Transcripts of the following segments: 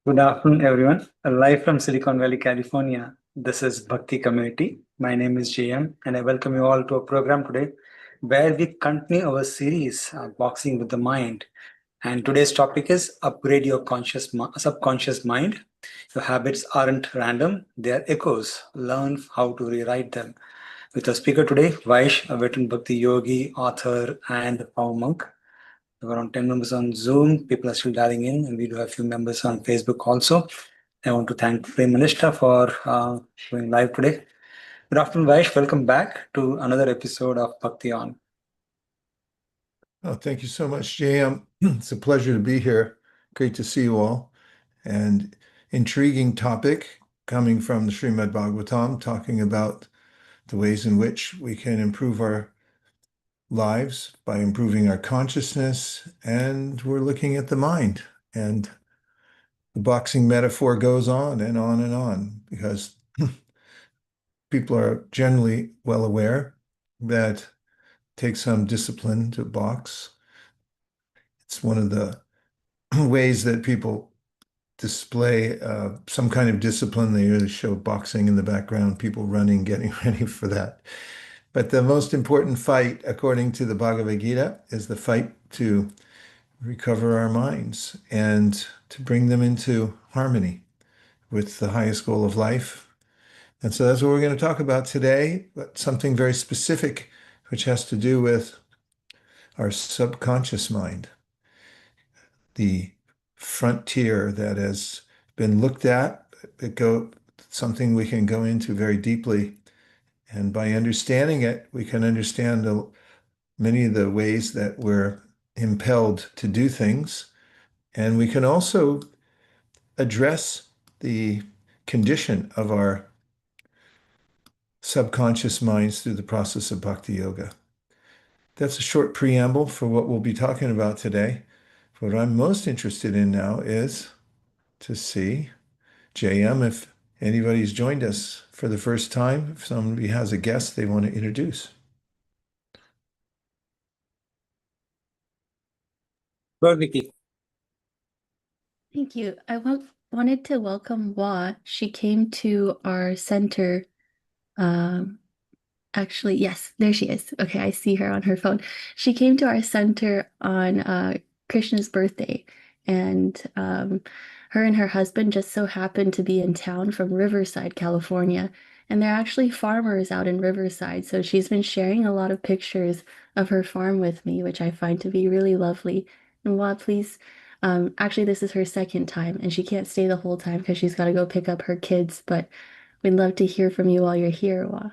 Good afternoon, everyone. Live from Silicon Valley, California. This is Bhakti Community. My name is JM, and I welcome you all to a program today where we continue our series, Boxing with the Mind. And today's topic is Upgrade Your Subconscious Mind. Your habits aren't random, they are echoes. Learn how to rewrite them. With our speaker today, Vaish, a veteran Bhakti yogi, author, and power monk. We have around 10 members on Zoom. People are still dialing in, and we do have a few members on Facebook also. I want to thank Prem Minister for going live today. Good afternoon, Vaish. Welcome back to another episode of Bhakti On. Oh, thank you so much, JM. It's a pleasure to be here. Great to see you all. And intriguing topic coming from the Srimad Bhagavatam, talking about the ways in which we can improve our lives by improving our consciousness. And we're looking at the mind. And the boxing metaphor goes on and on and on, because people are generally well aware that it takes some discipline to box. It's one of the ways that people display some kind of discipline. They usually show boxing in the background, people running, getting ready for that. But the most important fight, according to the Bhagavad Gita, is the fight to recover our minds and to bring them into harmony with the highest goal of life. And so that's what we're going to talk about today, but something very specific, which has to do with our subconscious mind, the frontier that has been looked at, something we can go into very deeply. And by understanding it, we can understand many of the ways that we're impelled to do things. And we can also address the condition of our subconscious minds through the process of bhakti yoga. That's a short preamble for what we'll be talking about today. What I'm most interested in now is to see, JM, if anybody's joined us for the first time, if somebody has a guest they want to introduce. Go ahead, Vicky. Thank you. Wanted to welcome Wa. She came to our center. Actually, yes, there she is. Okay, I see her on her phone. She came to our center on Krishna's birthday, and her and her husband just so happened to be in town from Riverside, California, and they're actually farmers out in Riverside. So she's been sharing a lot of pictures of her farm with me, which I find to be really lovely. And Wa, please, actually, this is her second time, and she can't stay the whole time because she's got to go pick up her kids, but we'd love to hear from you while you're here, Wa.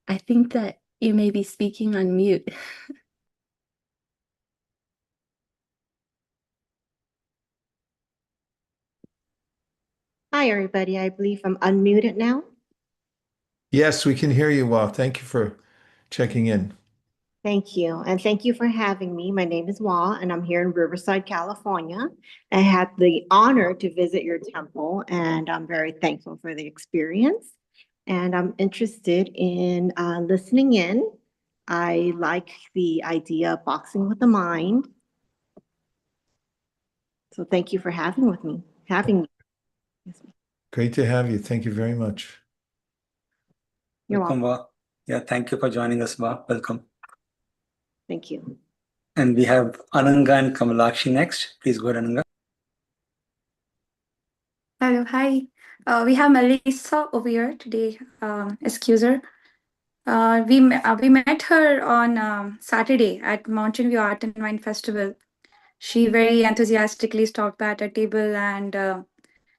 I think that you may be speaking on mute. Hi, everybody. I believe I'm unmuted now. Yes, we can hear you well. Thank you for checking in. Thank you. And thank you for having me. My name is Wah, and I'm here in Riverside, California. I had the honor to visit your temple, and I'm very thankful for the experience. And I'm interested in listening in. I like the idea of boxing with the mind. So thank you for having me. Great to have you. Thank you very much. You're Welcome, welcome. Va. Yeah, thank you for joining us, Va. Welcome. Thank you. And we have Ananga and Kamalakshi next. Please go ahead, Ananga. Hello, hi. We have Melissa over here today. Excuse her. We met her on Saturday at Mountain View Art and Wine Festival. She very enthusiastically stopped by at a table, and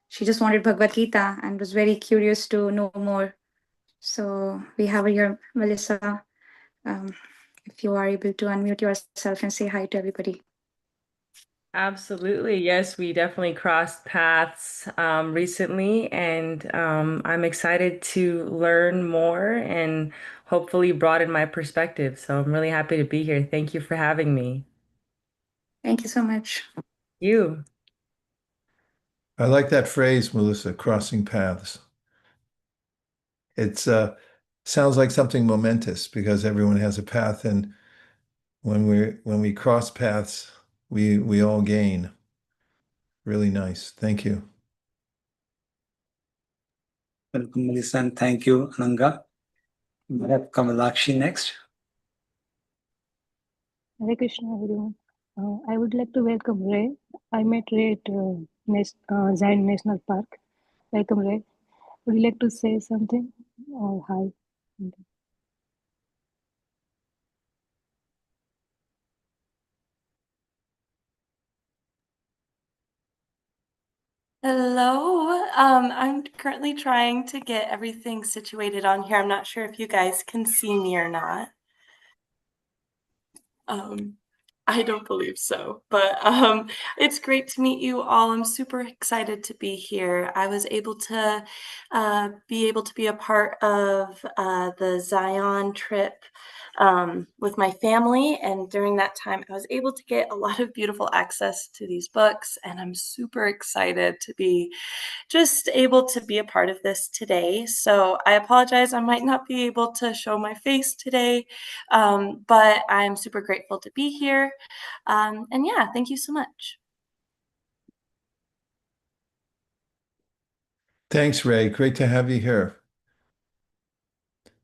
she just wanted Bhagavad Gita and was very curious to know more. So we have her here, Melissa. If you are able to unmute yourself and say hi to everybody. Absolutely. Yes, we definitely crossed paths recently, and I'm excited to learn more and hopefully broaden my perspective. So I'm really happy to be here. Thank you for having me. Thank you so much. You. I like that phrase, Melissa, crossing paths. It's sounds like something momentous because everyone has a path, and when we cross paths, we all gain. Really nice. Thank you. Welcome, Melissa, and thank you, Ananga. We have Kamalakshi next. Hare Krishna, everyone. I would like to welcome Ray. I met Ray at Zion National Park. Welcome, Ray. Would you like to say something? Or hi? Hello. I'm currently trying to get everything situated on here. I'm not sure if you guys can see me or not. Um, I don't believe so, but it's great to meet you all. I'm super excited to be here. I was able to be a part of the Zion trip with my family, and during that time, I was able to get a lot of beautiful access to these books, and I'm super excited to be just able to be a part of this today. So I apologize, I might not be able to show my face today, but I'm super grateful to be here. And yeah, thank you so much. Thanks, Ray. Great to have you here.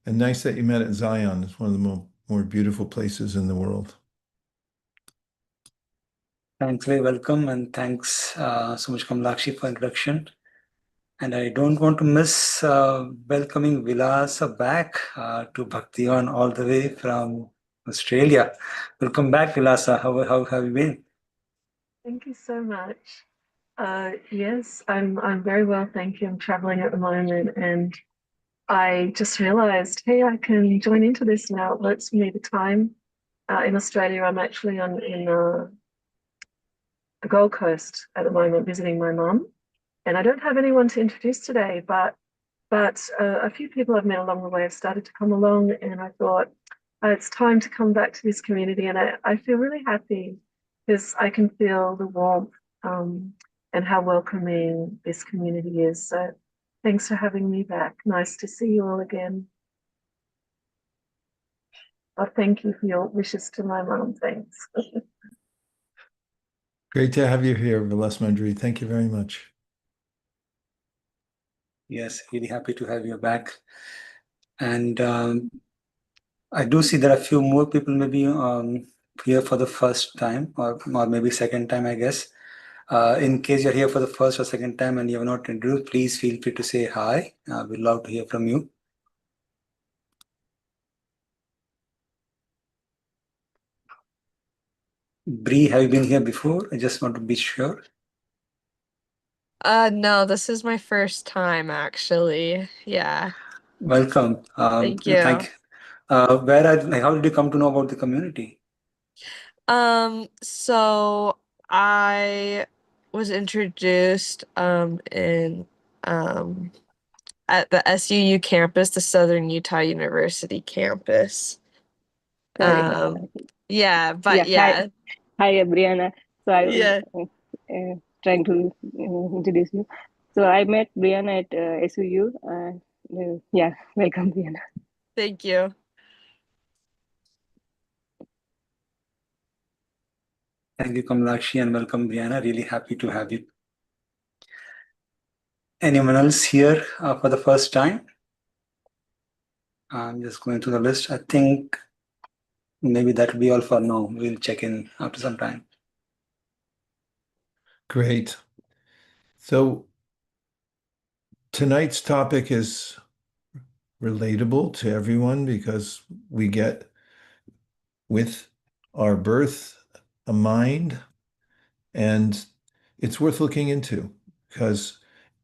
And nice that you met at Zion. It's one of the more beautiful places in the world. Thanks, Ray. Welcome, and thanks so much, Kamalakshi, for introduction. And I don't want to miss welcoming Vilasa back to Bhakti on all the way from Australia. Welcome back, Vilasa. How have you been? Thank you so much. Yes, I'm very well, thank you. I'm traveling at the moment, and I just realized, hey, I can join into this now. It works for me. The time in Australia, I'm actually in the Gold Coast at the moment visiting my mum, and I don't have anyone to introduce today, but a few people I've met along the way have started to come along, and I thought it's time to come back to this community, and I feel really happy because I can feel the warmth and how welcoming this community is. So thanks for having me back. Nice to see you all again. Oh, thank you for your wishes to my mum. Thanks. Great to have you here, Vilas Mandri. Thank you very much. Yes, really happy to have you back. And I do see there are a few more people maybe here for the first time or maybe second time, I guess. In case you're here for the first or second time and you have not introduced, please feel free to say hi. We'd love to hear from you. Bree, have you been here before? I just want to be sure. No, this is my first time actually. Yeah. Welcome. Thank you. Thank you. How did you come to know about the community? So I was introduced in at the SUU campus, the Southern Utah University campus. Sorry. Yeah, but yeah. Hi, Brianna. So I was yeah. trying to introduce you. So I met Brianna at SUU. Yeah, welcome, Brianna. Thank you. Thank you, Kamalakshi, and welcome, Brianna. Really happy to have you. Anyone else here for the first time? I'm just going through the list. I think maybe that will be all for now. We'll check in after some time. Great. So tonight's topic is relatable to everyone because we get with our birth a mind, and it's worth looking into because,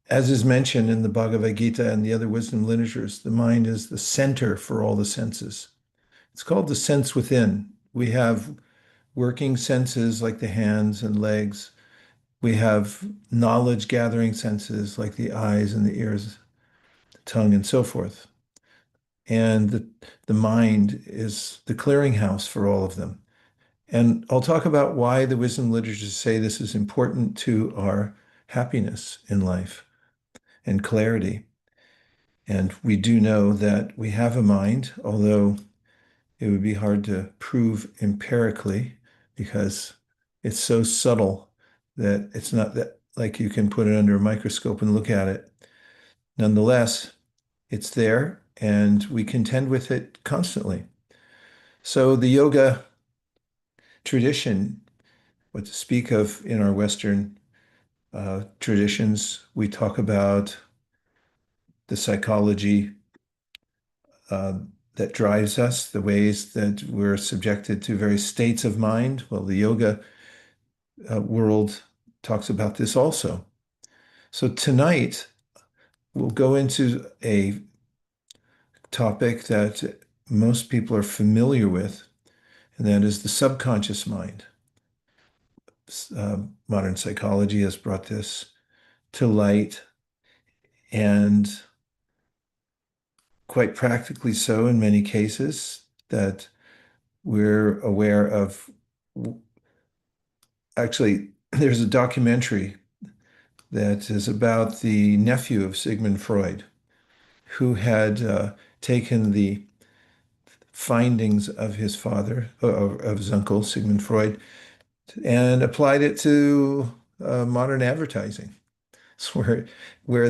as is mentioned in the Bhagavad Gita and the other wisdom literatures, the mind is the center for all the senses. It's called the sense within. We have working senses like the hands and legs. We have knowledge gathering senses like the eyes and the ears, the tongue, and so forth. and the mind is the clearinghouse for all of them. And I'll talk about why the wisdom literatures say this is important to our happiness in life and clarity. And we do know that we have a mind, although it would be hard to prove empirically because it's so subtle that it's not that like you can put it under a microscope and look at it. Nonetheless, it's there and we contend with it constantly. So the yoga tradition, what to speak of in our Western traditions, we talk about the psychology that drives us, the ways that we're subjected to various states of mind. Well, the yoga world talks about this also. So tonight, we'll go into a topic that most people are familiar with, and that is the subconscious mind. Modern psychology has brought this to light, and quite practically so in many cases, that we're aware of. Actually, there's a documentary that is about the nephew of Sigmund Freud, who had taken the findings of his father, of his uncle, Sigmund Freud, and applied it to modern advertising. It's where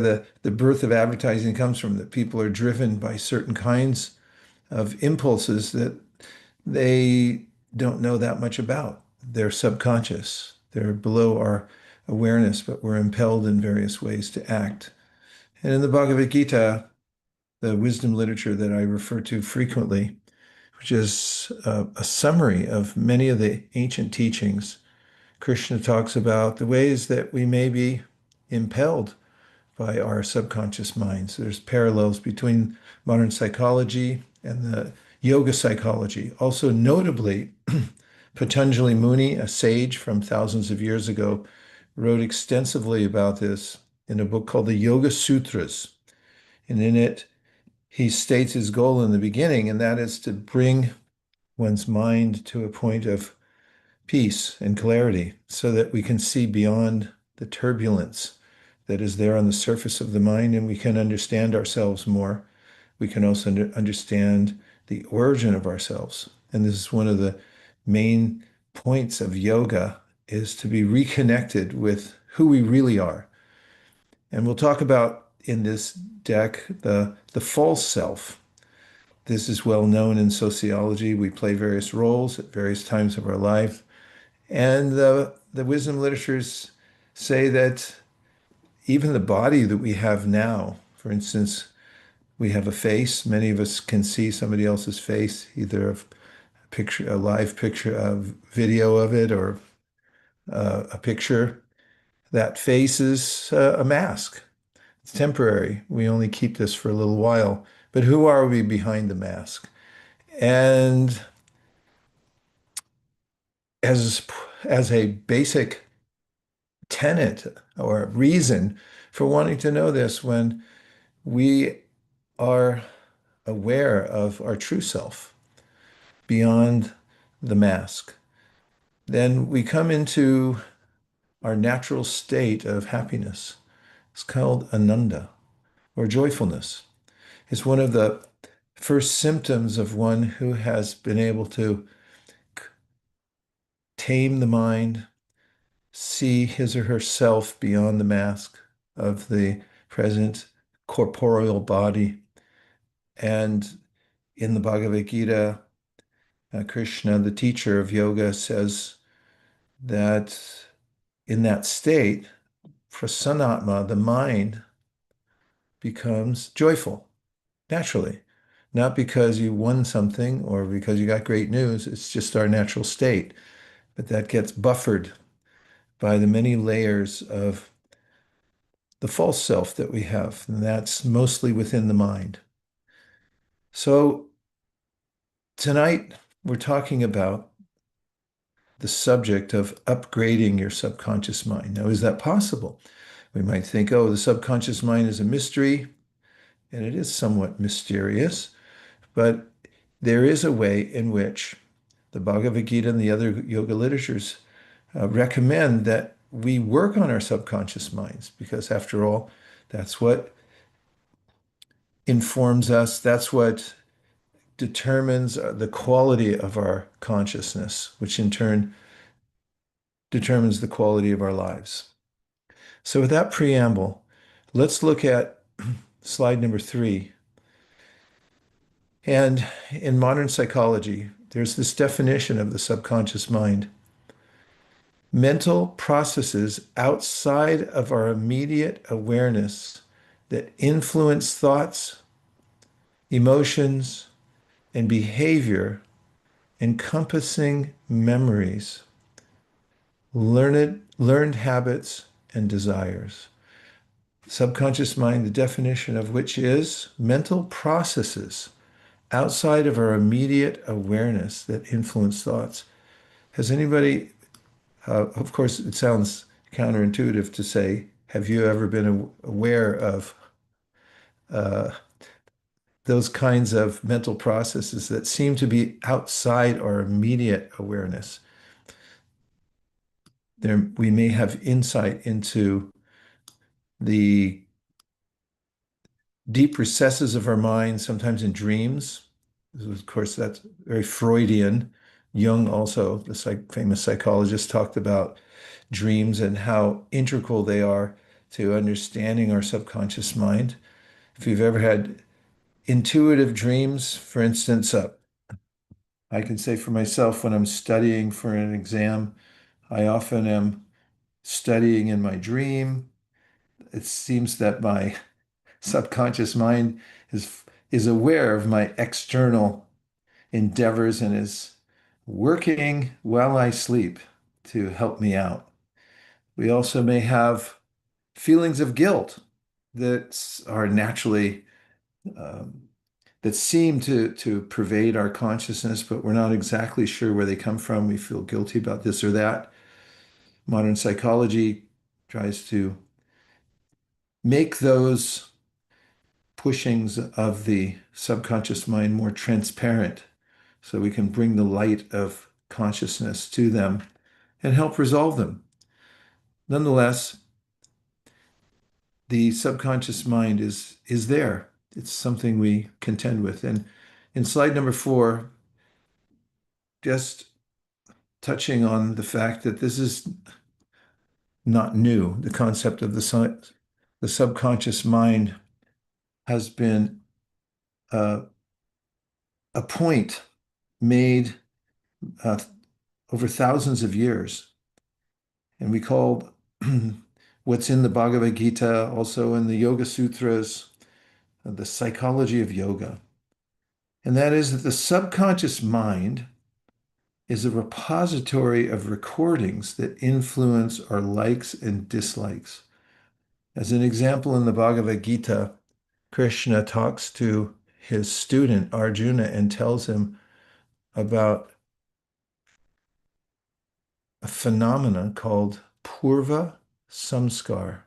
the birth of advertising comes from, that people are driven by certain kinds of impulses that they don't know that much about. They're subconscious. They're below our awareness, but we're impelled in various ways to act. And in the Bhagavad Gita, the wisdom literature that I refer to frequently, which is a summary of many of the ancient teachings, Krishna talks about the ways that we may be impelled by our subconscious minds. There's parallels between modern psychology and the yoga psychology. Also, notably, Patanjali Muni, a sage from thousands of years ago, wrote extensively about this in a book called the Yoga Sutras. And in it, he states his goal in the beginning, and that is to bring one's mind to a point of peace and clarity so that we can see beyond the turbulence that is there on the surface of the mind and we can understand ourselves more. We can also understand the origin of ourselves. And this is one of the main points of yoga, is to be reconnected with who we really are. And we'll talk about in this deck the false self. This is well known in sociology. We play various roles at various times of our life. And the wisdom literatures say that even the body that we have now, for instance, we have a face. Many of us can see somebody else's face, either a picture, a live picture, a video of it, or a picture. That face is a mask. It's temporary. We only keep this for a little while. But who are we behind the mask? And as a basic tenet or reason for wanting to know this, when we are aware of our true self beyond the mask, then we come into our natural state of happiness. It's called ananda, or joyfulness. It's one of the first symptoms of one who has been able to tame the mind, see his or herself beyond the mask of the present corporeal body. And in the Bhagavad Gita, Krishna, the teacher of yoga, says that in that state, prasanatma, the mind, becomes joyful naturally. Not because you won something or because you got great news, it's just our natural state. But that gets buffered by the many layers of the false self that we have, and that's mostly within the mind. So tonight we're talking about the subject of upgrading your subconscious mind. Now, is that possible? We might think, oh, the subconscious mind is a mystery, and it is somewhat mysterious, But there is a way in which the Bhagavad Gita and the other yoga literatures recommend that we work on our subconscious minds, because after all, that's what informs us, that's what determines the quality of our consciousness, which in turn determines the quality of our lives. So with that preamble, let's look at slide number 3. And in modern psychology, there's this definition of the subconscious mind: mental processes outside of our immediate awareness that influence thoughts, emotions, and behavior, encompassing memories, learned habits, and desires. Subconscious mind, the definition of which is mental processes outside of our immediate awareness that influence thoughts. Has anybody, of course, it sounds counterintuitive to say, have you ever been aware of those kinds of mental processes that seem to be outside our immediate awareness? There, we may have insight into the deep recesses of our mind, sometimes in dreams. Of course, that's very Freudian. Jung also, the famous psychologist, talked about dreams and how integral they are to understanding our subconscious mind. If you've ever had intuitive dreams, for instance, I can say for myself, when I'm studying for an exam, I often am studying in my dream. It seems that my subconscious mind is aware of my external endeavors and is working while I sleep to help me out. We also may have feelings of guilt that are naturally that seem to pervade our consciousness, but we're not exactly sure where they come from. We feel guilty about this or that. Modern psychology tries to make those pushings of the subconscious mind more transparent so we can bring the light of consciousness to them and help resolve them. Nonetheless, the subconscious mind is there. It's something we contend with. And in slide number 4, just touching on the fact that this is not new. The concept of the subconscious mind has been a point made over thousands of years. And we call what's in the Bhagavad Gita, also in the Yoga Sutras, the psychology of yoga. And that is that the subconscious mind is a repository of recordings that influence our likes and dislikes. As an example, in the Bhagavad Gita, Krishna talks to his student Arjuna and tells him about a phenomena called Purva Samskar.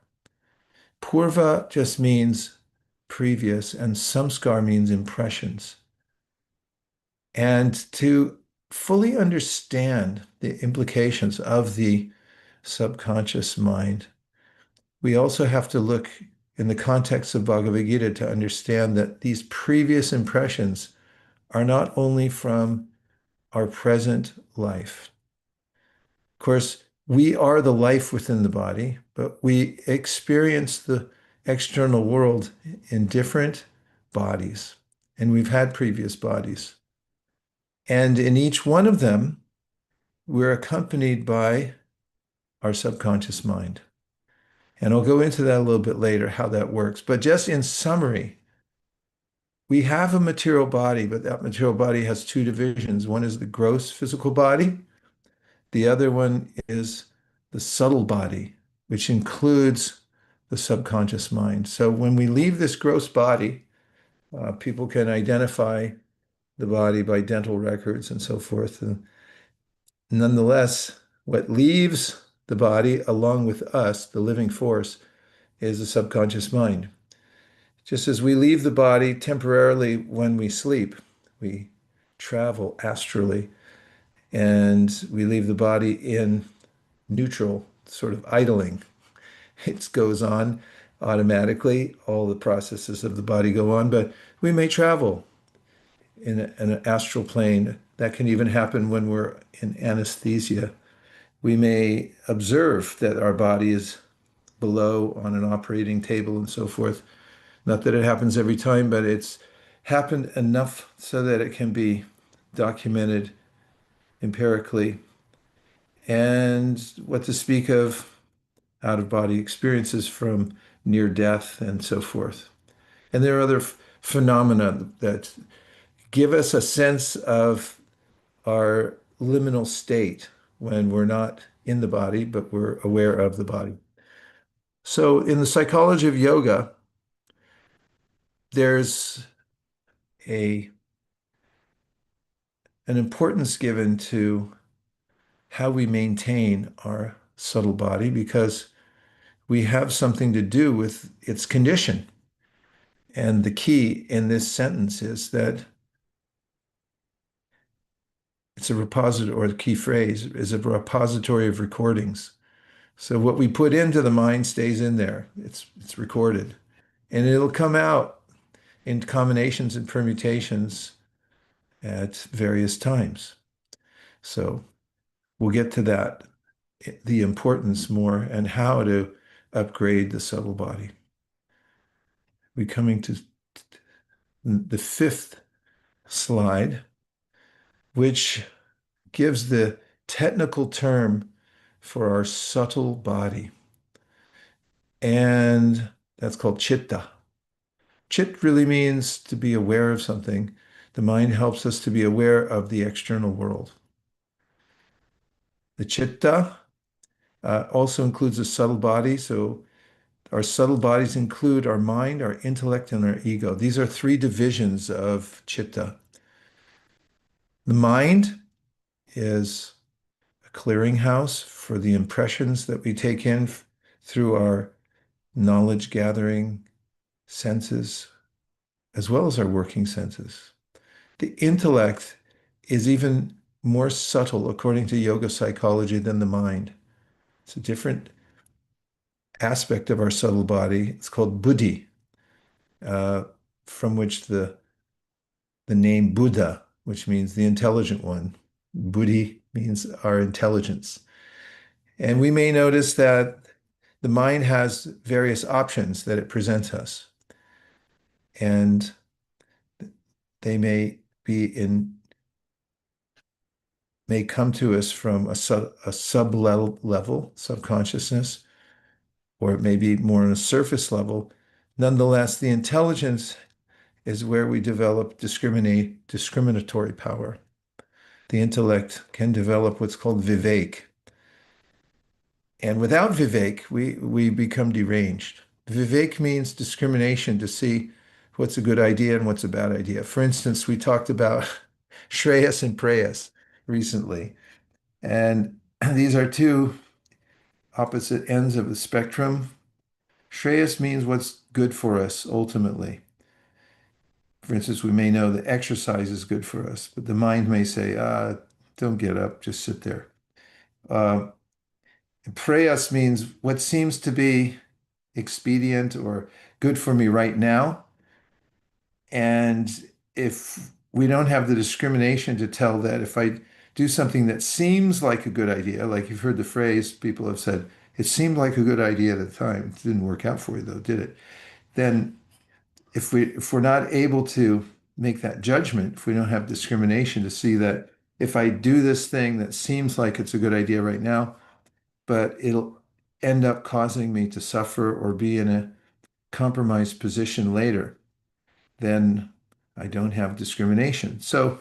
Purva just means previous, and Samskar means impressions. And to fully understand the implications of the subconscious mind, we also have to look in the context of Bhagavad Gita to understand that these previous impressions are not only from our present life. Of course, we are the life within the body, but we experience the external world in different bodies, and we've had previous bodies. And in each one of them, we're accompanied by our subconscious mind. And I'll go into that a little bit later, how that works. But just in summary, we have a material body, but that material body has two divisions. One is the gross physical body. The other one is the subtle body, which includes the subconscious mind. So when we leave this gross body, people can identify the body by dental records and so forth. And nonetheless, what leaves the body along with us, the living force, is the subconscious mind. Just as we leave the body temporarily when we sleep, we travel astrally, and we leave the body in neutral, sort of idling. It goes on automatically. All the processes of the body go on, but we may travel in an astral plane. That can even happen when we're in anesthesia. We may observe that our body is below on an operating table and so forth. Not that it happens every time, but it's happened enough so that it can be documented empirically. And what to speak of out of body experiences from near death and so forth. And there are other phenomena that give us a sense of our liminal state when we're not in the body, but we're aware of the body. So in the psychology of yoga, there's a an importance given to how we maintain our subtle body because we have something to do with its condition. And the key in this sentence is that it's a repository, or the key phrase is a repository of recordings. So what we put into the mind stays in there. It's recorded. And it'll come out in combinations and permutations at various times. So we'll get to that, the importance more and how to upgrade the subtle body. We're coming to the fifth slide, which gives the technical term for our subtle body. And that's called chitta. Chit really means to be aware of something. The mind helps us to be aware of the external world. The chitta also includes a subtle body. So our subtle bodies include our mind, our intellect, and our ego. These are three divisions of chitta. The mind is a clearinghouse for the impressions that we take in through our knowledge gathering senses, as well as our working senses. The intellect is even more subtle, according to yoga psychology, than the mind. It's a different aspect of our subtle body. It's called buddhi, from which the name Buddha, which means the intelligent one. Buddhi means our intelligence. And we may notice that the mind has various options that it presents us. And they may come to us from a sub level, subconsciousness, or it may be more on a surface level. Nonetheless, the intelligence is where we develop discriminatory power. The intellect can develop what's called vivek. And without vivek, we become deranged. Vivek means discrimination, to see what's a good idea and what's a bad idea. For instance, we talked about Shreyas and Preyas recently. And these are two opposite ends of the spectrum. Shreyas means what's good for us ultimately. For instance, we may know that exercise is good for us, but the mind may say, don't get up, just sit there. Preyas means what seems to be expedient or good for me right now. And if we don't have the discrimination to tell that if I do something that seems like a good idea, like you've heard the phrase, people have said, it seemed like a good idea at the time. It didn't work out for you though, did it? Then if we're not able to make that judgment, if we don't have discrimination to see that if I do this thing that seems like it's a good idea right now, but it'll end up causing me to suffer or be in a compromised position later, then I don't have discrimination. So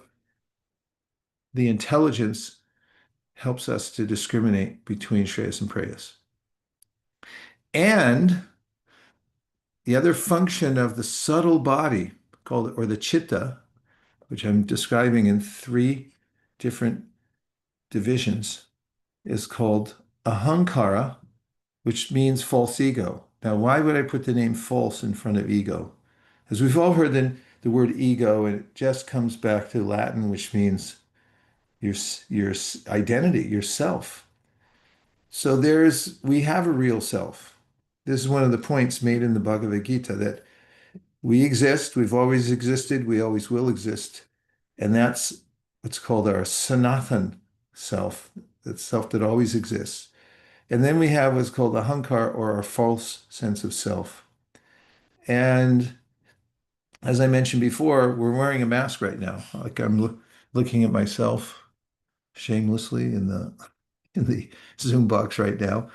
the intelligence helps us to discriminate between Shreyas and Preyas. And the other function of the subtle body, called, or the chitta, which I'm describing in three different divisions, is called ahankara, which means false ego. Now, why would I put the name false in front of ego? As we've all heard, then the word ego, and it just comes back to Latin, which means your identity, yourself. So we have a real self. This is one of the points made in the Bhagavad Gita that we exist, we've always existed, we always will exist. And that's what's called our Sanatan self, that self that always exists. And then we have what's called the Ahankar, or our false sense of self. And as I mentioned before, we're wearing a mask right now. Like I'm looking at myself shamelessly in the Zoom box right now.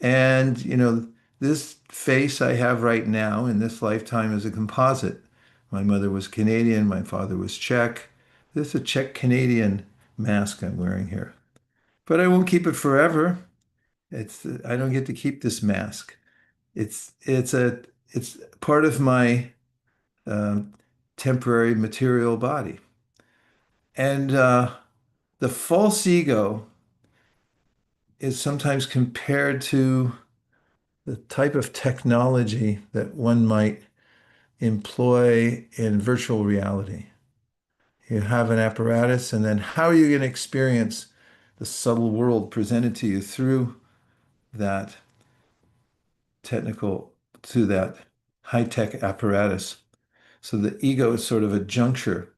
And, this face I have right now in this lifetime is a composite. My mother was Canadian, my father was Czech. This is a Czech Canadian mask I'm wearing here. But I won't keep it forever. I don't get to keep this mask. It's part of my um, temporary material body. And the false ego is sometimes compared to the type of technology that one might employ in virtual reality. You have an apparatus, and then how are you going to experience the subtle world presented to you through that through that high-tech apparatus? So the ego is sort of a juncture.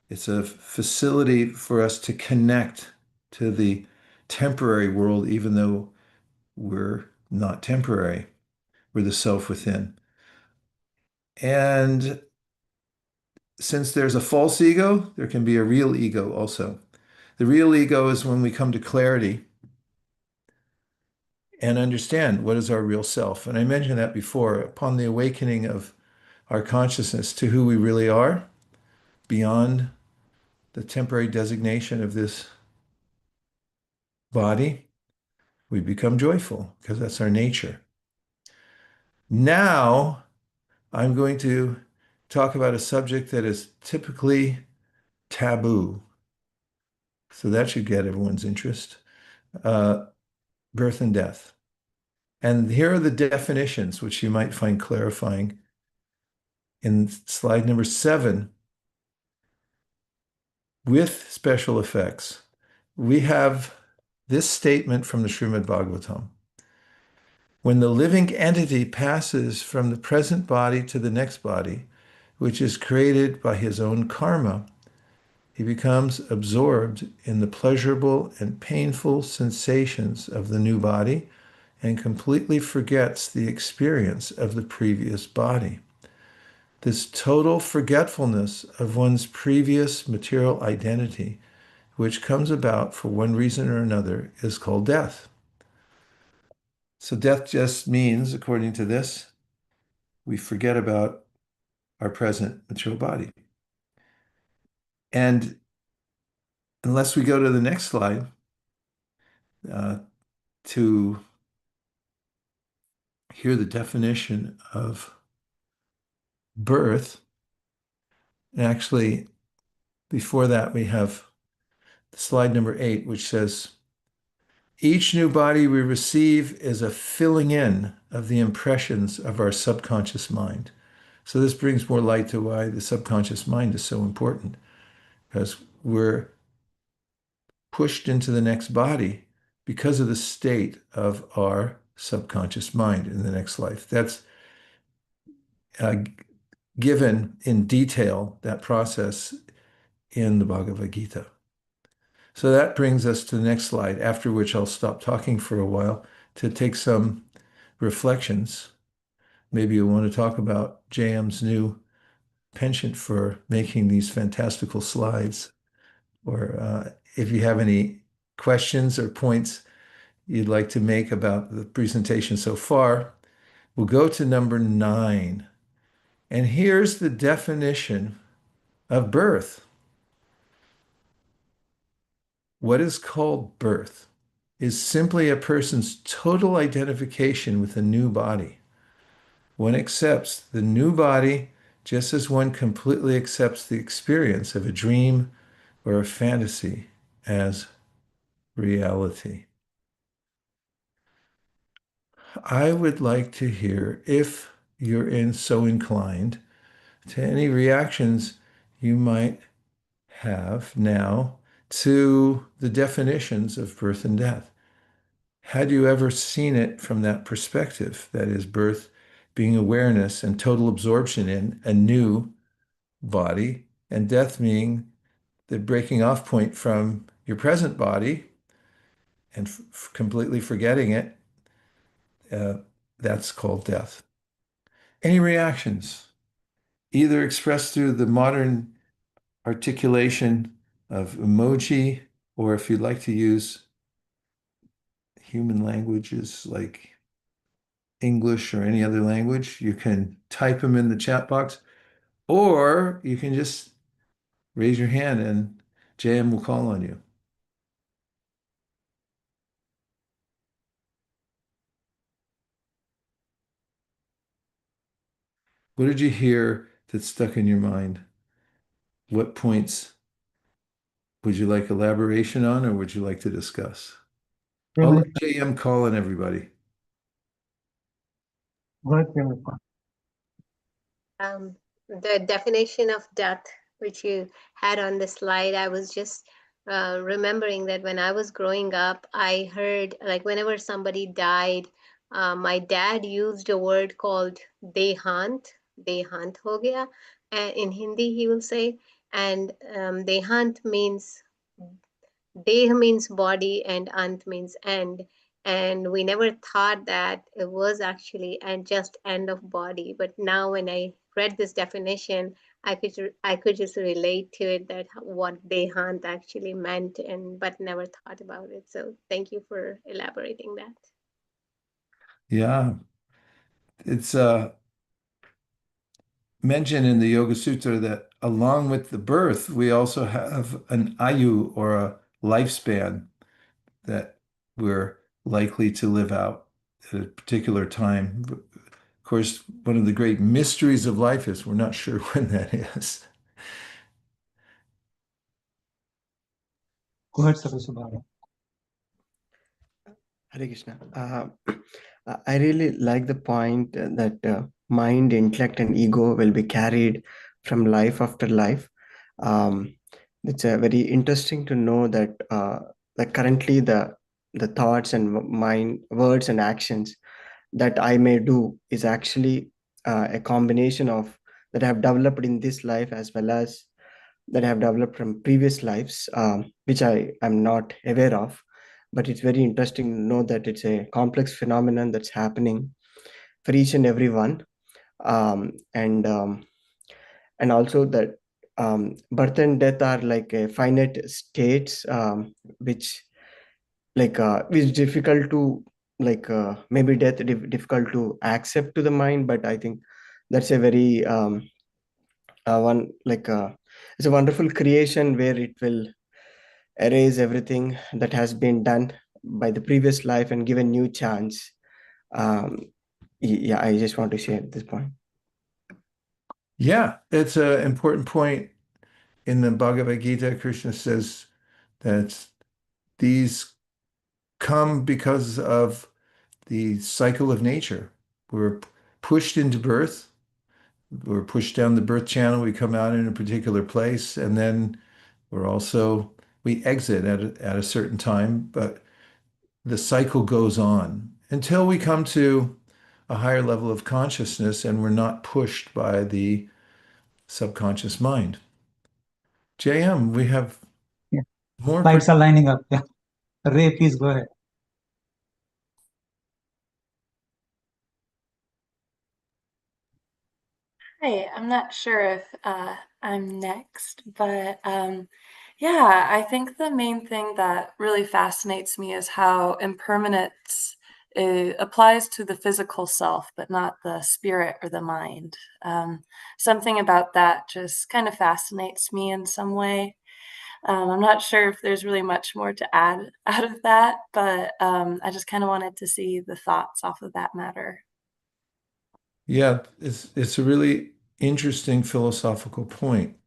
It's a facility for us to connect to the temporary world, even though we're not temporary. We're the self within. And since there's a false ego, there can be a real ego also. The real ego is when we come to clarity and understand what is our real self. And I mentioned that before. Upon the awakening of our consciousness to who we really are, beyond the temporary designation of this body, we become joyful because that's our nature. Now, I'm going to talk about a subject that is typically taboo. So that should get everyone's interest. Birth and death. And here are the definitions, which you might find clarifying. In slide number 7, with special effects, we have this statement from the Srimad Bhagavatam. When the living entity passes from the present body to the next body, which is created by his own karma, he becomes absorbed in the pleasurable and painful sensations of the new body and completely forgets the experience of the previous body. This total forgetfulness of one's previous material identity, which comes about for one reason or another, is called death. So death just means, according to this, we forget about our present material body. And unless we go to the next slide to hear the definition of birth, and actually before that we have slide number 8, which says, each new body we receive is a filling in of the impressions of our subconscious mind. So this brings more light to why the subconscious mind is so important, because we're pushed into the next body because of the state of our subconscious mind in the next life. That's uh, given in detail, that process, in the Bhagavad Gita. So that brings us to the next slide, after which I'll stop talking for a while to take some reflections. Maybe you want to talk about JM's new penchant for making these fantastical slides, or if you have any questions or points you'd like to make about the presentation so far. We'll go to number 9. And here's the definition of birth. What is called birth is simply a person's total identification with a new body. One accepts the new body just as one completely accepts the experience of a dream or a fantasy as reality. I would like to hear, if you're so inclined, to any reactions you might have now to the definitions of birth and death. Had you ever seen it from that perspective? That is, birth being awareness and total absorption in a new body, and death being the breaking off point from your present body and completely forgetting it. Uh, that's called death. Any reactions, either expressed through the modern articulation of emoji, or if you'd like to use human languages like English or any other language, you can type them in the chat box, or you can just raise your hand and JM will call on you. What did you hear that stuck in your mind? What points would you like elaboration on, or would you like to discuss? I'll let JM call on everybody. The definition of death, which you had on the slide, I was just remembering that when I was growing up, I heard like whenever somebody died, my dad used a word called dehant ho gaya, and in Hindi he will say, and dehant means Deh means body and ant means end. And we never thought that it was actually and just end of body. But now when I read this definition, I could just relate to it that what Dehant actually meant and but never thought about it. So thank you for elaborating that. Yeah, it's mentioned in the Yoga Sutra that along with the birth, we also have an ayu or a lifespan that we're likely to live out at a particular time. Of course, one of the great mysteries of life is we're not sure when that is. Go ahead, Sarasubhara. Hare Krishna. I really like the point that mind, intellect, and ego will be carried from life after life. It's very interesting to know that currently the thoughts and mind, words and actions that I may do is actually a combination of that I have developed in this life as well as that I have developed from previous lives, which I am not aware of. But it's very interesting to know that it's a complex phenomenon that's happening for each and every one, um, and um, and also that birth and death are like a finite states, which is difficult to maybe death difficult to accept to the mind. But I think that's a very one it's a wonderful creation where it will erase everything that has been done by the previous life and give a new chance. um yeah, I just want to share this point. Yeah, it's an important point. In the Bhagavad Gita, Krishna says that these come because of the cycle of nature. We're pushed into birth, we're pushed down the birth channel, we come out in a particular place, and then we exit at a certain time, but the cycle goes on until we come to a higher level of consciousness and we're not pushed by the subconscious mind. JM, we have more. Slides are lining up. Yeah. Ray, please go ahead. Hi, I'm not sure if I'm next, but yeah, I think the main thing that really fascinates me is how impermanence applies to the physical self, but not the spirit or the mind. Something about that just kind of fascinates me in some way. I'm not sure if there's really much more to add out of that, but I just kind of wanted to see the thoughts off of that matter. Yeah, it's a really interesting philosophical point.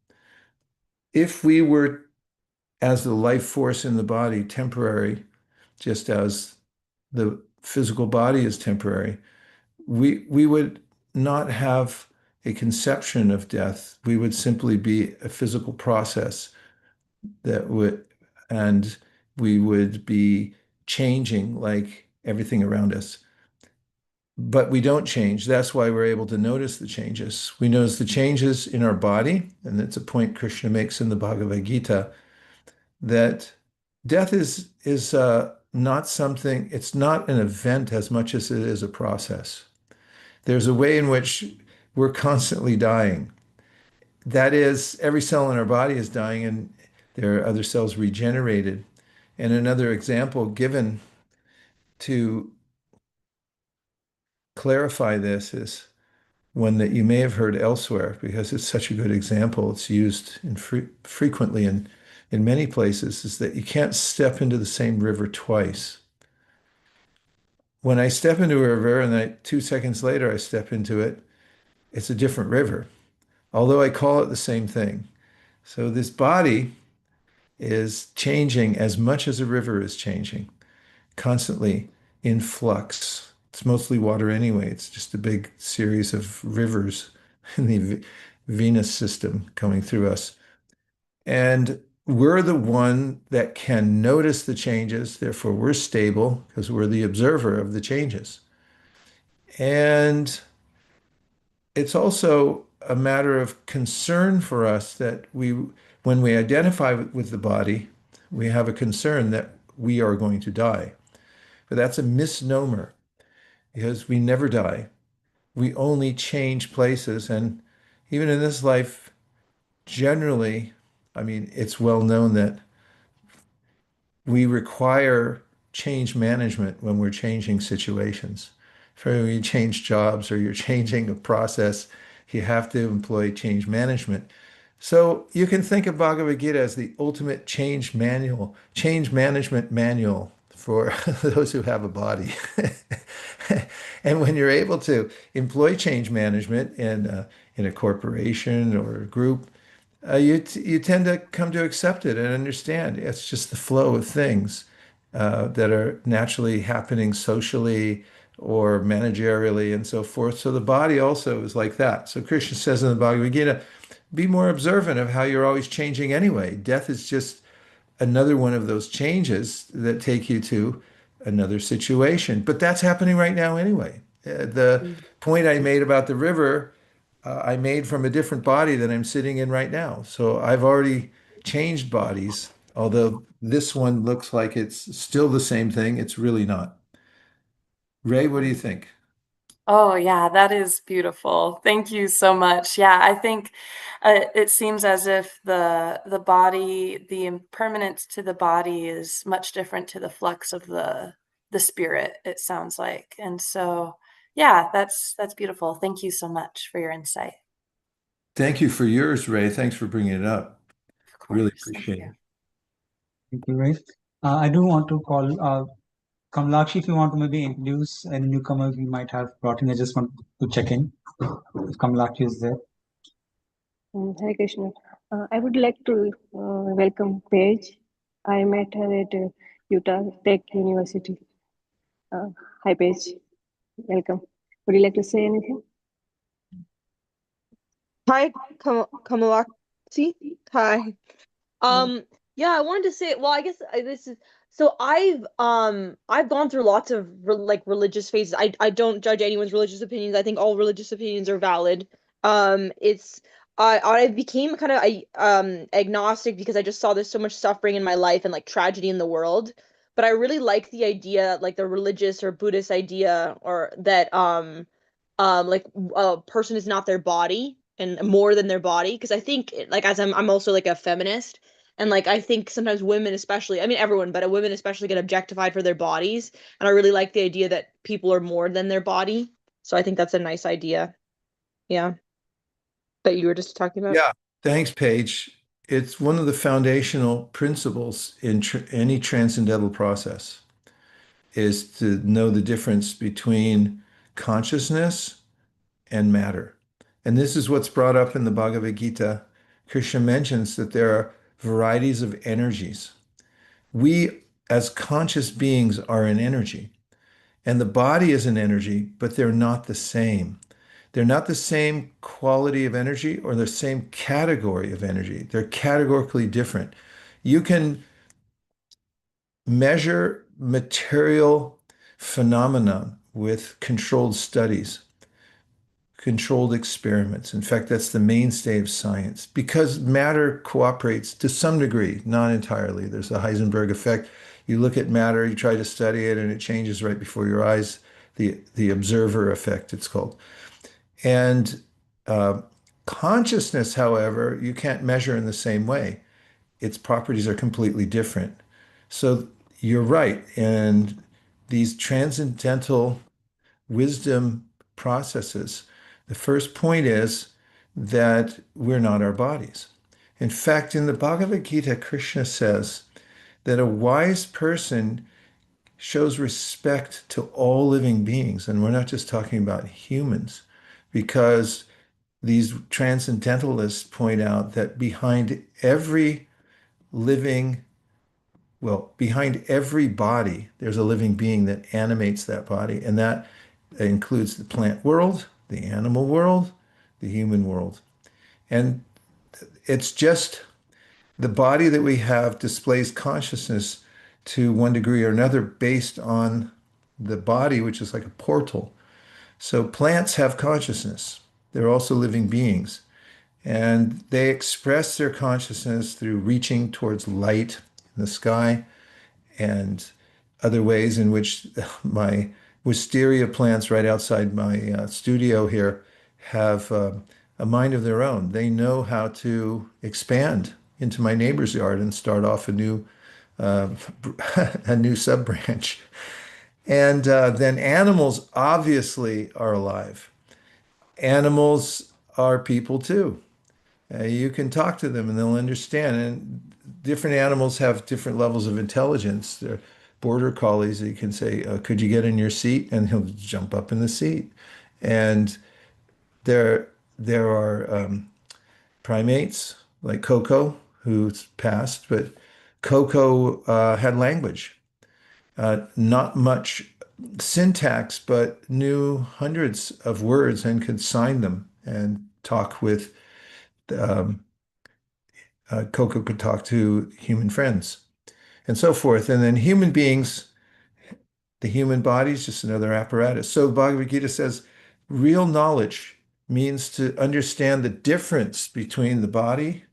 If we were, as the life force in the body, temporary, just as the physical body is temporary, we would not have a conception of death. We would simply be a physical process that would, and we would be changing like everything around us. But we don't change. That's why we're able to notice the changes. We notice the changes in our body, and that's a point Krishna makes in the Bhagavad Gita, that death is not something, it's not an event as much as it is a process. There's a way in which we're constantly dying. That is, every cell in our body is dying, and there are other cells regenerated. And another example given to clarify this is one that you may have heard elsewhere because it's such a good example. It's used frequently in many places, is that you can't step into the same river twice. When I step into a river and 2 seconds later I step into it, it's a different river, although I call it the same thing. So this body is changing as much as a river is changing, constantly in flux. It's mostly water anyway. It's just a big series of rivers in the Venus system coming through us. And we're the one that can notice the changes. Therefore, we're stable because we're the observer of the changes. And it's also a matter of concern for us that when we identify with the body, we have a concern that we are going to die. But that's a misnomer because we never die. We only change places. And even in this life, generally, I mean, it's well known that we require change management when we're changing situations. For when you change jobs or you're changing a process, you have to employ change management. So you can think of Bhagavad Gita as the ultimate change manual, change management manual for those who have a body. And when you're able to employ change management in a corporation or a group, you tend to come to accept it and understand it's just the flow of things that are naturally happening socially or managerially and so forth. So the body also is like that. So Krishna says in the Bhagavad Gita, be more observant of how you're always changing anyway. Death is just another one of those changes that take you to another situation. But that's happening right now anyway. The point I made about the river, I made from a different body than I'm sitting in right now. So I've already changed bodies, although this one looks like it's still the same thing. It's really not. Ray, what do you think? Oh, yeah, that is beautiful. Thank you so much. Yeah, I think it seems as if the body, the impermanence to the body is much different to the flux of the spirit, it sounds like. And so, yeah, that's beautiful. Thank you so much for your insight. Thank you for yours, Ray. Thanks for bringing it up. Of Really course. Thank appreciate you. it. Thank you, Ray. I do want to call Kamlakshi, if you want to maybe introduce any newcomers we might have brought in. I just want to check in if Kamlakshi is there. Hare Krishna. I would like to welcome Paige. I met her at Utah Tech University. Hi, Paige. Welcome. Would you like to say anything? Hi, Kamalakshi. Hi. Yeah, I wanted to say, well, I guess this is so I've gone through lots of religious phases. I don't judge anyone's religious opinions. I think all religious opinions are valid. It's I became kind of agnostic because I just saw there's so much suffering in my life and like tragedy in the world. But I really like the idea, like the religious or Buddhist idea, or that like a person is not their body and more than their body, because I think like as I'm also like a feminist, and like I think sometimes women especially, I mean everyone, but women especially get objectified for their bodies, and I really like the idea that people are more than their body. So I think that's a nice idea. Yeah. That you were just talking about. Yeah, thanks, Paige. It's one of the foundational principles in any transcendental process is to know the difference between consciousness and matter. And this is what's brought up in the Bhagavad Gita. Krishna mentions that there are varieties of energies. We, as conscious beings, are an energy, and the body is an energy, but they're not the same. They're not the same quality of energy or the same category of energy. They're categorically different. You can measure material phenomenon with controlled studies, controlled experiments. In fact, that's the mainstay of science because matter cooperates to some degree, not entirely. There's the Heisenberg effect. You look at matter, you try to study it, and it changes right before your eyes. The observer effect, it's called. And uh, consciousness, however, you can't measure in the same way. Its properties are completely different. So you're right. And these transcendental wisdom processes, the first point is that we're not our bodies. In fact, in the Bhagavad Gita, Krishna says that a wise person shows respect to all living beings. And we're not just talking about humans, because these transcendentalists point out that living, behind every body, there's a living being that animates that body. And that includes the plant world, the animal world, the human world. And it's just the body that we have displays consciousness to one degree or another based on the body, which is like a portal. So plants have consciousness. They're also living beings. And they express their consciousness through reaching towards light in the sky and other ways in which my wisteria plants right outside my studio here have a mind of their own. They know how to expand into my neighbor's yard and start off uh, a new sub branch. And then animals obviously are alive. Animals are people too. You can talk to them and they'll understand. And different animals have different levels of intelligence. They're border collies. You can say, "Could you get in your seat?" And he'll jump up in the seat. And there are primates like Coco, who's passed, but Coco had language. Not much syntax, but knew hundreds of words and could sign them and talk with. Um, Coco could talk to human friends and so forth. And then human beings, the human body is just another apparatus. So Bhagavad Gita says real knowledge means to understand the difference between the body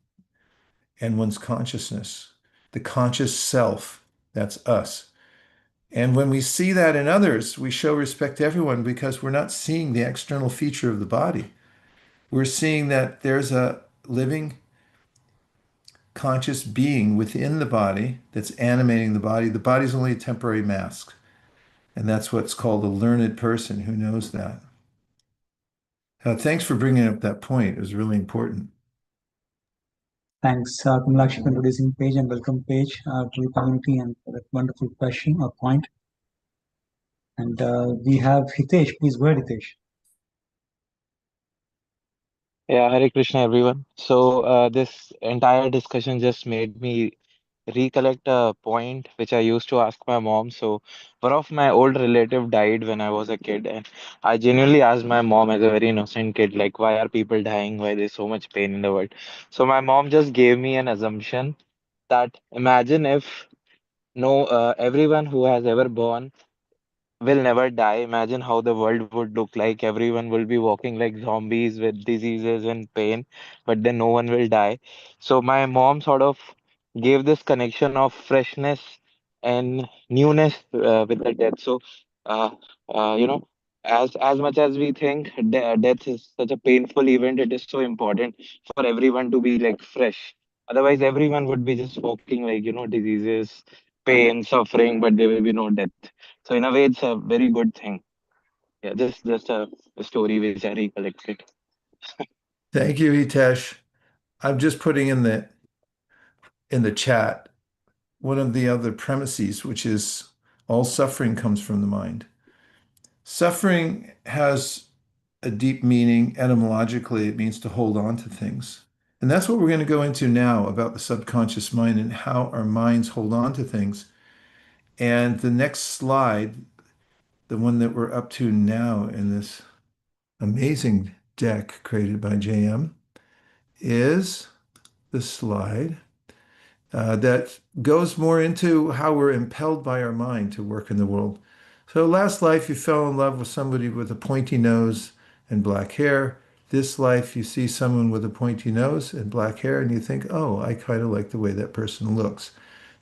and one's consciousness, the conscious self. That's us. And when we see that in others, we show respect to everyone because we're not seeing the external feature of the body. We're seeing that there's a living conscious being within the body that's animating the body. The body's only a temporary mask. And that's what's called a learned person who knows that. Thanks for bringing up that point. It was really important. Thanks, Kamlakshi, for introducing Paige, and welcome Paige to the community and for that wonderful question or point. And we have Hitesh. Please go ahead, Hitesh. Yeah, Hare Krishna, everyone. So, this entire discussion just made me recollect a point which I used to ask my mom. So, one of my old relative died when I was a kid, and I genuinely asked my mom as a very innocent kid, like, why are people dying? Why there's so much pain in the world? So, my mom just gave me an assumption that imagine if no, everyone who has ever born will never die. Imagine how the world would look like. Everyone will be walking like zombies with diseases and pain, but then no one will die. So my mom sort of gave this connection of freshness and newness with the death. So, uh, you know, as much as we think death is such a painful event, it is so important for everyone to be like fresh. Otherwise, everyone would be just walking like, diseases, pain, suffering, but there will be no death. So in a way, it's a very good thing. Yeah, just a story which I recollected. Thank you, Hitesh. I'm just putting in the chat one of the other premises, which is all suffering comes from the mind. Suffering has a deep meaning etymologically. It means to hold on to things. And that's what we're going to go into now about the subconscious mind and how our minds hold on to things. And the next slide, the one that we're up to now in this amazing deck created by JM is the slide that goes more into how we're impelled by our mind to work in the world. So last life, you fell in love with somebody with a pointy nose and black hair. This life, you see someone with a pointy nose and black hair, and you think, oh, I kind of like the way that person looks.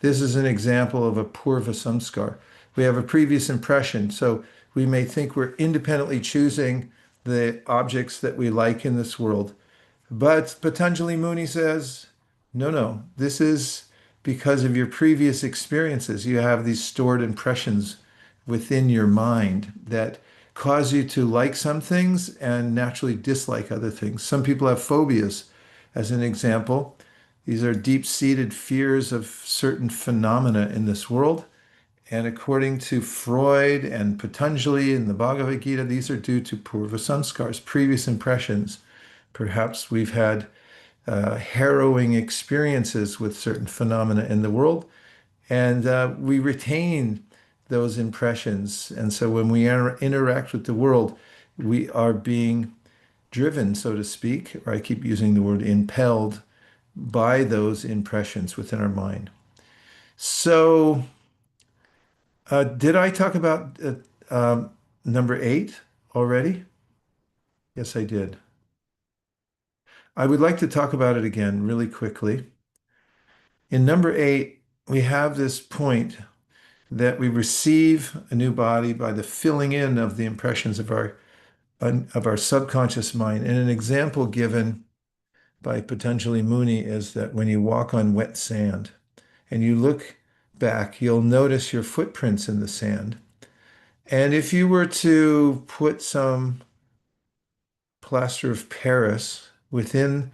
This is an example of a purva samskar. We have a previous impression, so we may think we're independently choosing the objects that we like in this world. But Patanjali Muni says, no, no, this is because of your previous experiences. You have these stored impressions within your mind that cause you to like some things and naturally dislike other things. Some people have phobias, as an example. These are deep-seated fears of certain phenomena in this world. And according to Freud and Patanjali in the Bhagavad Gita, these are due to purva samskars, previous impressions. Perhaps we've had harrowing experiences with certain phenomena in the world, and we retain those impressions. And so when we interact with the world, we are being driven, so to speak, or I keep using the word impelled, by those impressions within our mind. So, did I talk about number 8 already? Yes, I did. I would like to talk about it again really quickly. In number 8, we have this point that we receive a new body by the filling in of the impressions of our subconscious mind. And an example given by Patanjali Muni is that when you walk on wet sand and you look back, you'll notice your footprints in the sand. And if you were to put some plaster of Paris within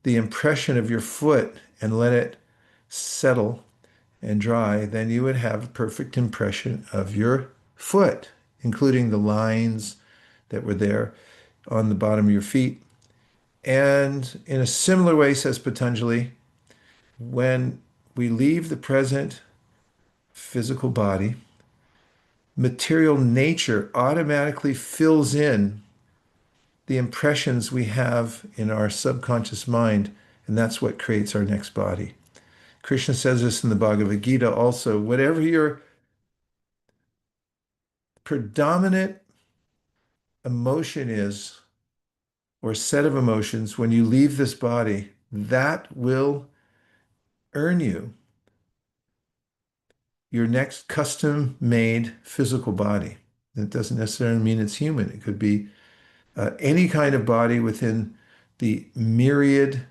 the impression of your foot and let it settle and dry, then you would have a perfect impression of your foot, including the lines that were there on the bottom of your feet. And in a similar way, says Patanjali, when we leave the present physical body, material nature automatically fills in the impressions we have in our subconscious mind, and that's what creates our next body. Krishna says this in the Bhagavad Gita also. Whatever your predominant emotion is, or set of emotions, when you leave this body, that will earn you your next custom-made physical body. That doesn't necessarily mean it's human. It could be any kind of body within the myriad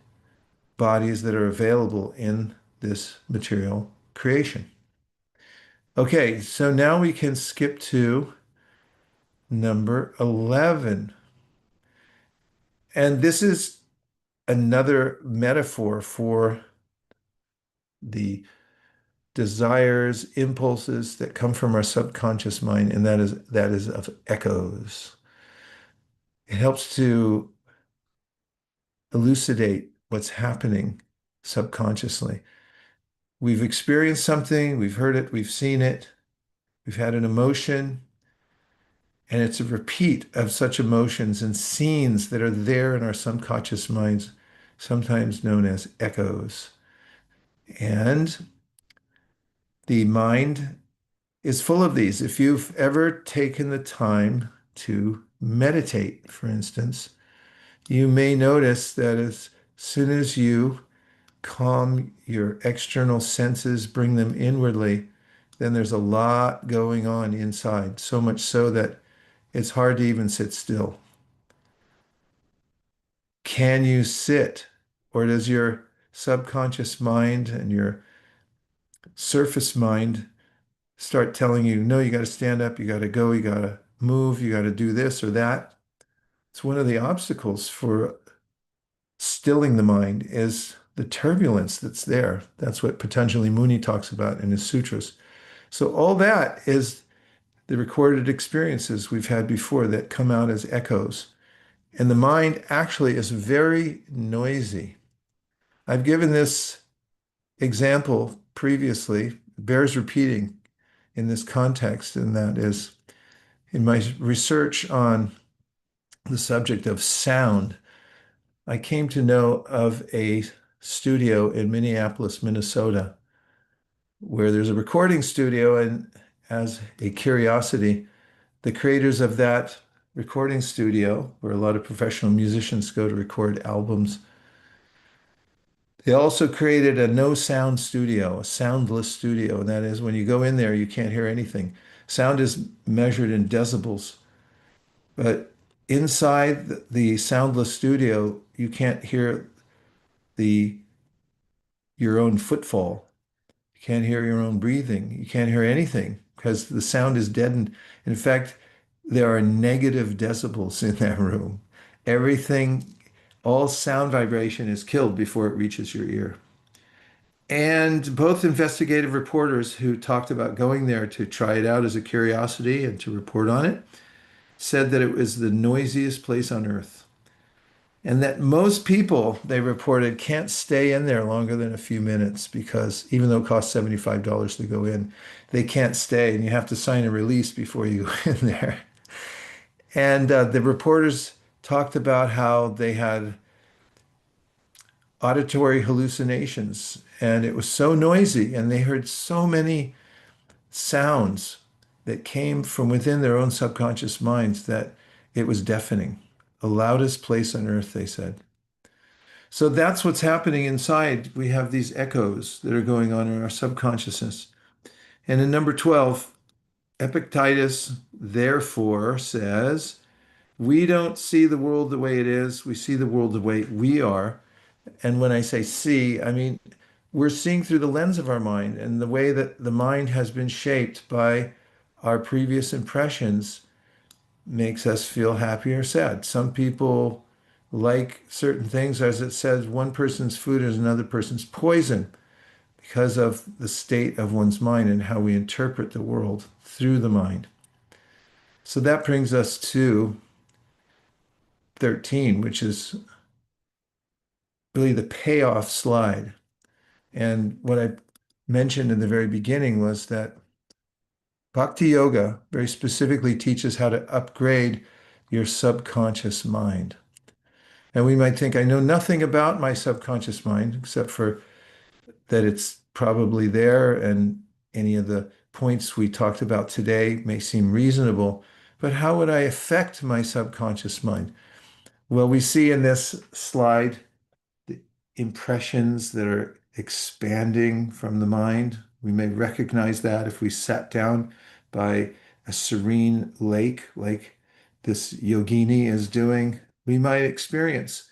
bodies that are available in this material creation. Okay, so now we can skip to number 11. And this is another metaphor for the desires, impulses that come from our subconscious mind, and that is of echoes. It helps to elucidate what's happening subconsciously. We've experienced something, we've heard it, we've seen it, we've had an emotion, and it's a repeat of such emotions and scenes that are there in our subconscious minds, sometimes known as echoes. And the mind is full of these. If you've ever taken the time to meditate, for instance, you may notice that as soon as you calm your external senses, bring them inwardly, then there's a lot going on inside, so much so that it's hard to even sit still. Can you sit? Or does your subconscious mind and your surface mind start telling you, no, you got to stand up, you got to go, you got to move, you got to do this or that? It's one of the obstacles for stilling the mind is the turbulence that's there. That's what Patanjali Muni talks about in his sutras. So all that is the recorded experiences we've had before that come out as echoes. And the mind actually is very noisy. I've given this example previously, bears repeating in this context, and that is in my research on the subject of sound, I came to know of a studio in Minneapolis, Minnesota, where there's a recording studio. And as a curiosity, the creators of that recording studio, where a lot of professional musicians go to record albums, they also created a no sound studio, a soundless studio. And that is when you go in there, you can't hear anything. Sound is measured in decibels, but inside the soundless studio, you can't hear the your own footfall. You can't hear your own breathing. You can't hear anything because the sound is deadened. In fact, there are negative decibels in that room. Everything, all sound vibration is killed before it reaches your ear. And both investigative reporters who talked about going there to try it out as a curiosity and to report on it said that it was the noisiest place on earth. And that most people, they reported, can't stay in there longer than a few minutes because even though it costs $75 to go in, they can't stay and you have to sign a release before you go in there. And the reporters talked about how they had auditory hallucinations and it was so noisy and they heard so many sounds that came from within their own subconscious minds that it was deafening. The loudest place on earth, they said. So that's what's happening inside. We have these echoes that are going on in our subconsciousness. And in number 12, Epictetus therefore says, we don't see the world the way it is. We see the world the way we are. And when I say see, I mean, we're seeing through the lens of our mind and the way that the mind has been shaped by our previous impressions makes us feel happy or sad. Some people like certain things, as it says, one person's food is another person's poison because of the state of one's mind and how we interpret the world through the mind. So that brings us to 13, which is really the payoff slide. And what I mentioned in the very beginning was that Bhakti Yoga very specifically teaches how to upgrade your subconscious mind. And we might think, I know nothing about my subconscious mind, except for that it's probably there, and any of the points we talked about today may seem reasonable. But how would I affect my subconscious mind? Well, we see in this slide the impressions that are expanding from the mind. We may recognize that if we sat down by a serene lake like this yogini is doing, we might experience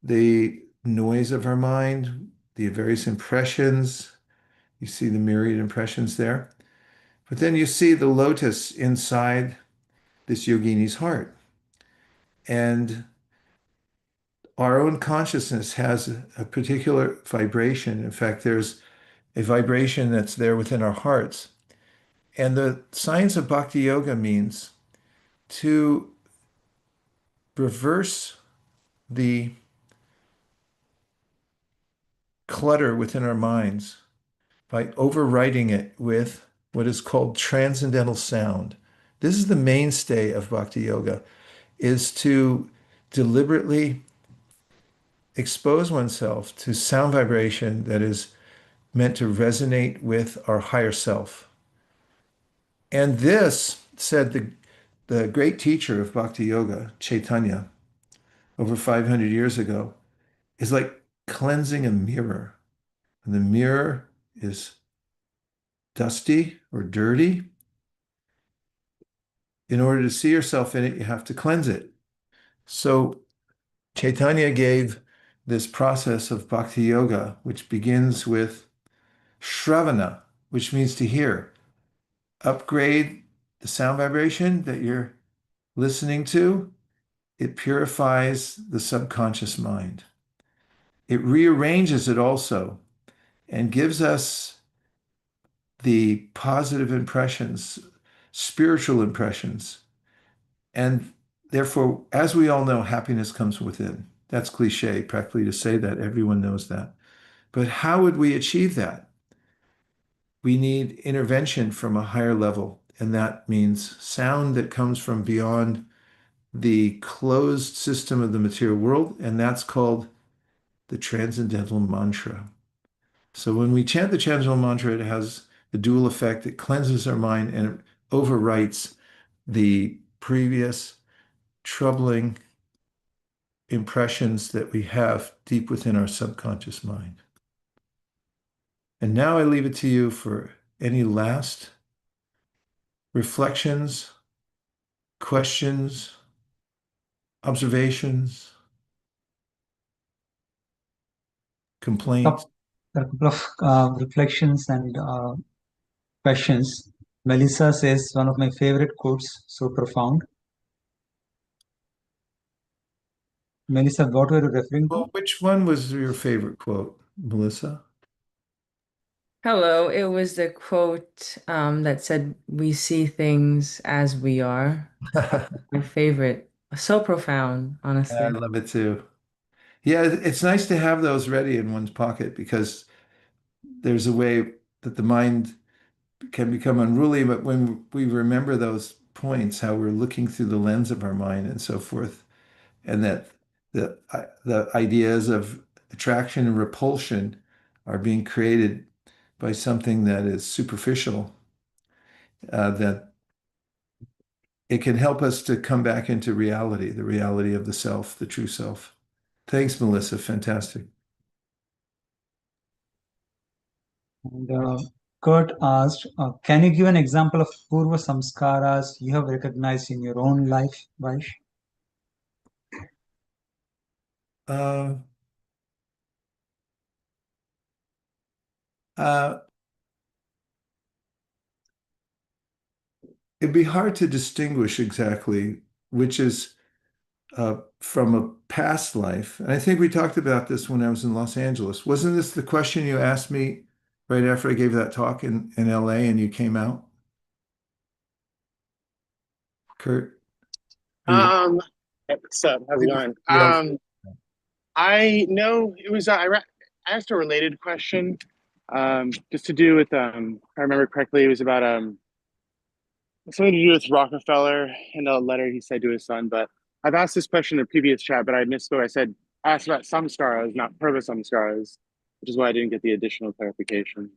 the noise of our mind, the various impressions. You see the myriad impressions there. But then you see the lotus inside this yogini's heart. And our own consciousness has a particular vibration. In fact, there's a vibration that's there within our hearts. And the science of Bhakti Yoga means to reverse the clutter within our minds by overwriting it with what is called transcendental sound. This is the mainstay of Bhakti Yoga, is to deliberately expose oneself to sound vibration that is meant to resonate with our higher self. And this, said the great teacher of Bhakti Yoga, Chaitanya, over 500 years ago, is like cleansing a mirror. And the mirror is dusty or dirty. In order to see yourself in it, you have to cleanse it. So Chaitanya gave this process of Bhakti Yoga, which begins with Shravana, which means to hear. Upgrade the sound vibration that you're listening to. It purifies the subconscious mind. It rearranges it also and gives us the positive impressions, spiritual impressions. And therefore, as we all know, happiness comes within. That's cliche, practically, to say that. Everyone knows that. But how would we achieve that? We need intervention from a higher level, and that means sound that comes from beyond the closed system of the material world, and that's called the transcendental mantra. So when we chant the transcendental mantra, it has the dual effect. It cleanses our mind and it overwrites the previous troubling impressions that we have deep within our subconscious mind. And now I leave it to you for any last reflections, questions, observations, complaints. A couple of reflections and questions. Melissa says one of my favorite quotes, so profound. Melissa, what were you referring to? Well, which one was your favorite quote, Melissa? Hello, it was the quote that said, "We see things as we are." My favorite. So profound, I honestly. love it too. Yeah, it's nice to have those ready in one's pocket because there's a way that the mind can become unruly, but when we remember those points, how we're looking through the lens of our mind and so forth, and that the ideas of attraction and repulsion are being created by something that is superficial, that it can help us to come back into reality, the reality of the self, the true self. Thanks, Melissa. Fantastic. And Kurt asked, can you give an example of Purva Samskaras you have recognized in your own life, Vaish? Uh, uh, it'd be hard to distinguish exactly which is from a past life. And I think we talked about this when I was in Los Angeles. Wasn't this the question you asked me right after I gave that talk in LA and you came out? Kurt? What's up? How's it going? Yeah. I know it was I asked a related question, just to do with if I remember correctly, it was about something to do with Rockefeller and a letter he said to his son. But I've asked this question in a previous chat, but I misspoke. I asked about samskaras, not purva samskaras, which is why I didn't get the additional clarification.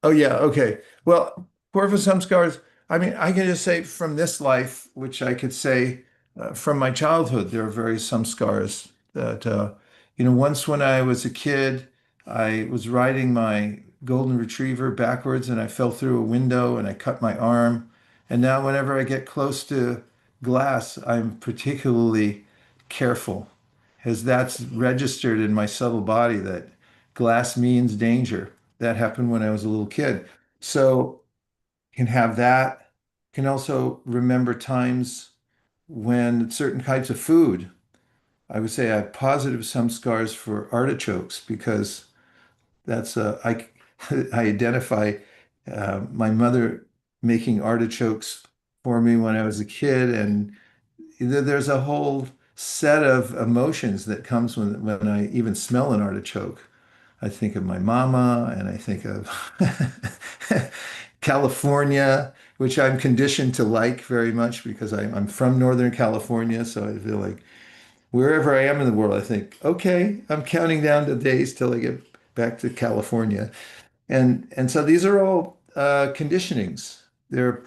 Oh, yeah. Okay. Well, Purva Samskars, I mean, I can just say from this life, which I could say from my childhood, there are various samskars that, once when I was a kid, I was riding my golden retriever backwards and I fell through a window and I cut my arm. And now, whenever I get close to glass, I'm particularly careful, as that's registered in my subtle body that glass means danger. That happened when I was a little kid. So can have that. Can also remember times when certain kinds of food, I would say I have positive some scars for artichokes because that's I I identify my mother making artichokes for me when I was a kid, and there's a whole set of emotions that comes when I even smell an artichoke. I think of my mama and I think of California, which I'm conditioned to like very much because I'm from Northern California. So I feel like wherever I am in the world, I think, okay, I'm counting down the days till I get back to California. And so these are all conditionings. They're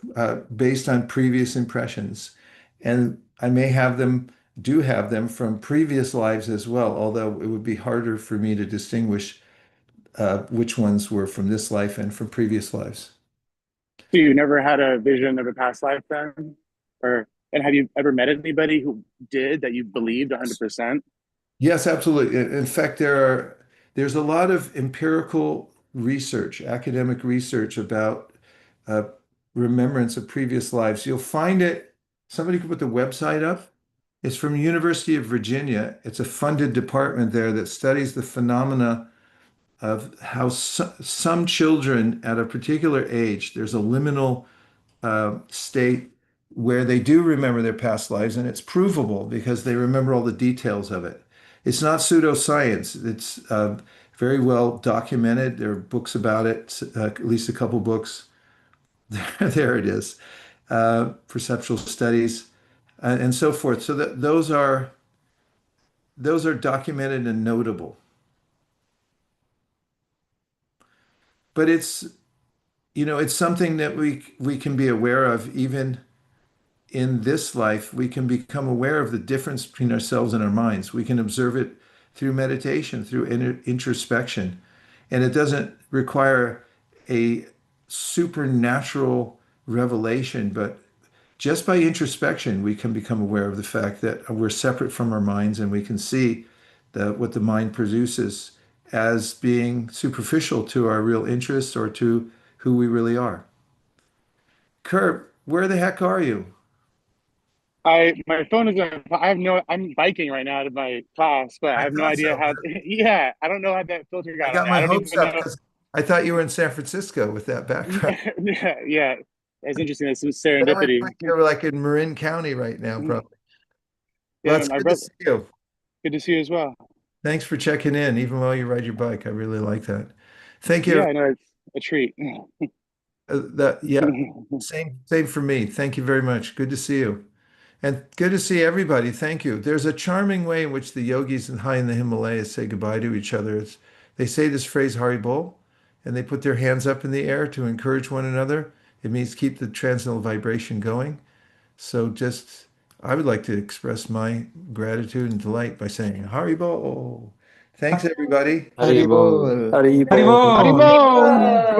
based on previous impressions. And I may have them, do have them from previous lives as well, although it would be harder for me to distinguish which ones were from this life and from previous lives. So you never had a vision of a past life then? And have you ever met anybody who did that you believed 100%? Yes, absolutely. In fact, there's a lot of empirical research, academic research about uh, remembrance of previous lives. You'll find it, somebody could put the website up. It's from University of Virginia. It's a funded department there that studies the phenomena of how some children at a particular age, there's a liminal state where they do remember their past lives, and it's provable because they remember all the details of it. It's not pseudoscience. It's very well documented. There are books about it, at least a couple books. There it is. Perceptual studies. and so forth. So that those are documented and notable. But it's, you know, it's something that we can be aware of even in this life. We can become aware of the difference between ourselves and our minds. We can observe it through meditation, through introspection. And it doesn't require a supernatural revelation, but just by introspection, we can become aware of the fact that we're separate from our minds, and we can see what the mind produces as being superficial to our real interests or to who we really are. Kurt, where the heck are you? My phone is on. I'm biking right now to my class, but I I have no thought idea so. how. Yeah, I don't know how that filter I got on got there. I my don't hopes even up know. because I thought you were in San Francisco with that background. Yeah, that's interesting. That's some That looks serendipity. like you're like in Marin County right now, probably. Well, Yeah, it's my good to brother. see you. Good to see you as well. Thanks for checking in, even while you ride your bike. I really like that. Thank you. Yeah, I know it's a treat. Yeah, same for me. Thank you very much. Good to see you. And good to see everybody. Thank you. There's a charming way in which the yogis high in the Himalayas say goodbye to each other. They say this phrase Haribol, and they put their hands up in the air to encourage one another. It means keep the transcendental vibration going. So I would like to express my gratitude and delight by saying Haribol. Thanks, everybody. Haribol. Haribol. Haribol.